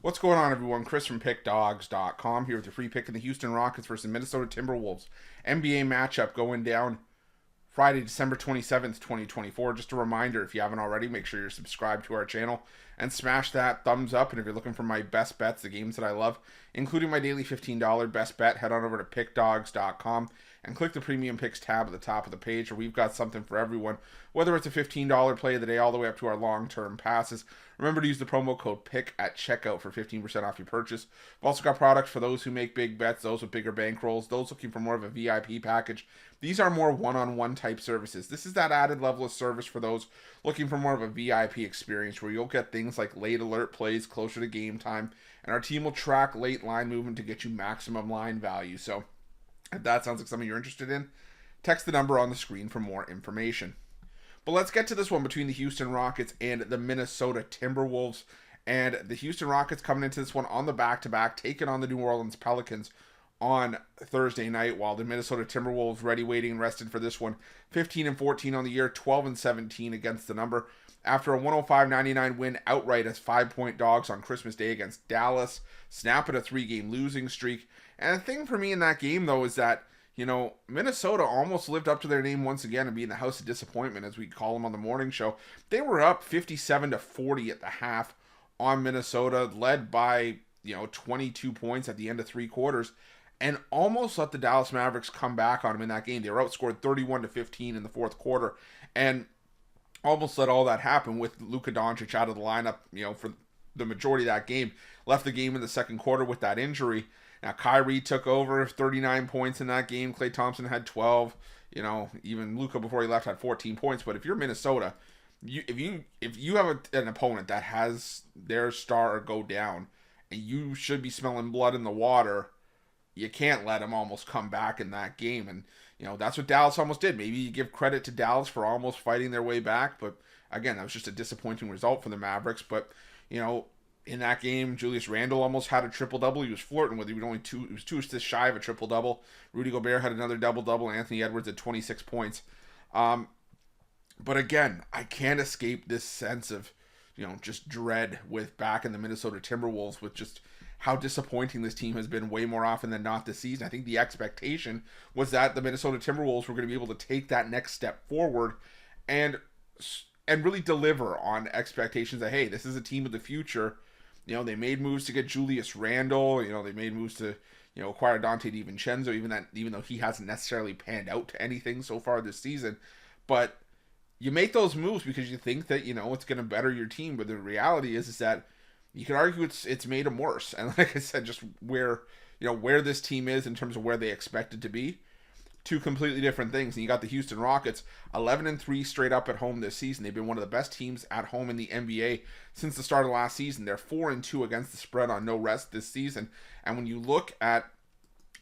What's going on, everyone? Chris from Pickdawgz.com here with your free pick in the Houston Rockets versus Minnesota Timberwolves NBA matchup going down Friday, December 27th, 2024. Just a reminder, if you haven't already, make sure you're subscribed to our channel and smash that thumbs up. And if you're looking for my best bets, the games that I love, including my daily $15 best bet, head on over to Pickdawgz.com and click the Premium Picks tab at the top of the page, where we've got something for everyone, whether it's a $15 play of the day all the way up to our long-term passes. Remember to use the promo code PICK at checkout for 15% off your purchase. We've also got products for those who make big bets, those with bigger bankrolls, those looking for more of a VIP package. These are more one-on-one type services. This is that added level of service for those looking for more of a VIP experience, where you'll get things like late alert plays closer to game time, and our team will track late line movement to get you maximum line value. So if that sounds like something you're interested in, text the number on the screen for more information. But let's get to this one between the Houston Rockets and the Minnesota Timberwolves. And the Houston Rockets coming into this one on the back-to-back, taking on the New Orleans Pelicans on Thursday night, while the Minnesota Timberwolves ready, waiting, and rested for this one. 15-14 on the year, 12-17 against the number, after a 105-99 win outright as 5-point dogs on Christmas Day against Dallas, snapping a 3-game losing streak. And the thing for me in that game, though, is that, you know, Minnesota almost lived up to their name once again and being the house of disappointment, as we call them on the morning show. They were up 57-40 at the half on Minnesota, led by, 22 points at the end of three quarters, and almost let the Dallas Mavericks come back on them in that game. They were outscored 31-15 in the fourth quarter, and almost let all that happen with Luka Doncic out of the lineup, for the majority of that game. Left the game in the second quarter with that injury. Now, Kyrie took over, 39 points in that game. Klay Thompson had 12. Even Luka before he left had 14 points. But if you're Minnesota, if you have an opponent that has their star go down, and you should be smelling blood in the water, you can't let them almost come back in that game. And, that's what Dallas almost did. Maybe you give credit to Dallas for almost fighting their way back. But, again, that was just a disappointing result for the Mavericks. But, in that game, Julius Randle almost had a triple-double. He was flirting with it. He was two assists shy of a triple-double. Rudy Gobert had another double-double. Anthony Edwards had 26 points. But again, I can't escape this sense of, just dread with back in the Minnesota Timberwolves, with just how disappointing this team has been way more often than not this season. I think the expectation was that the Minnesota Timberwolves were going to be able to take that next step forward and really deliver on expectations that, hey, this is a team of the future. They made moves to get Julius Randle. They made moves to, acquire Dante DiVincenzo, even though he hasn't necessarily panned out to anything so far this season. But you make those moves because you think that, it's going to better your team. But the reality is that you could argue it's made them worse. And like I said, just where this team is in terms of where they expect it to be, two completely different things. And you got the Houston Rockets, 11-3 straight up at home this season. They've been one of the best teams at home in the NBA since the start of last season. They're 4-2 against the spread on no rest this season. And when you look at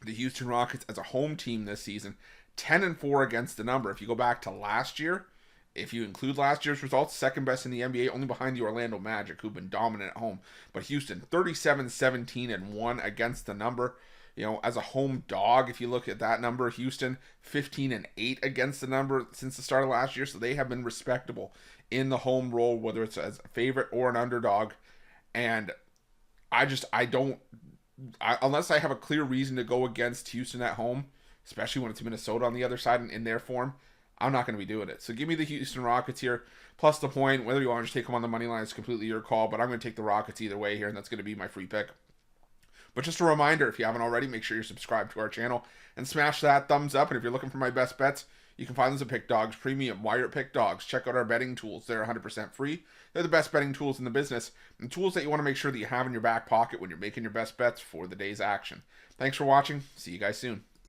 the Houston Rockets as a home team this season, 10-4 against the number. If you go back to last year, if you include last year's results, second best in the NBA, only behind the Orlando Magic, who've been dominant at home. But Houston, 37-17-1 against the number. As a home dog, if you look at that number, Houston 15-8 against the number since the start of last year. So they have been respectable in the home role, whether it's as a favorite or an underdog. And unless I have a clear reason to go against Houston at home, especially when it's Minnesota on the other side and in their form, I'm not going to be doing it. So give me the Houston Rockets here, plus the point. Whether you want to just take them on the money line is completely your call, but I'm going to take the Rockets either way here, and that's going to be my free pick. But just a reminder, if you haven't already, make sure you're subscribed to our channel and smash that thumbs up. And if you're looking for my best bets, you can find those at Pick Dawgz Premium. While you're at Pick Dawgz, check out our betting tools. They're 100% free. They're the best betting tools in the business, and tools that you want to make sure that you have in your back pocket when you're making your best bets for the day's action. Thanks for watching. See you guys soon.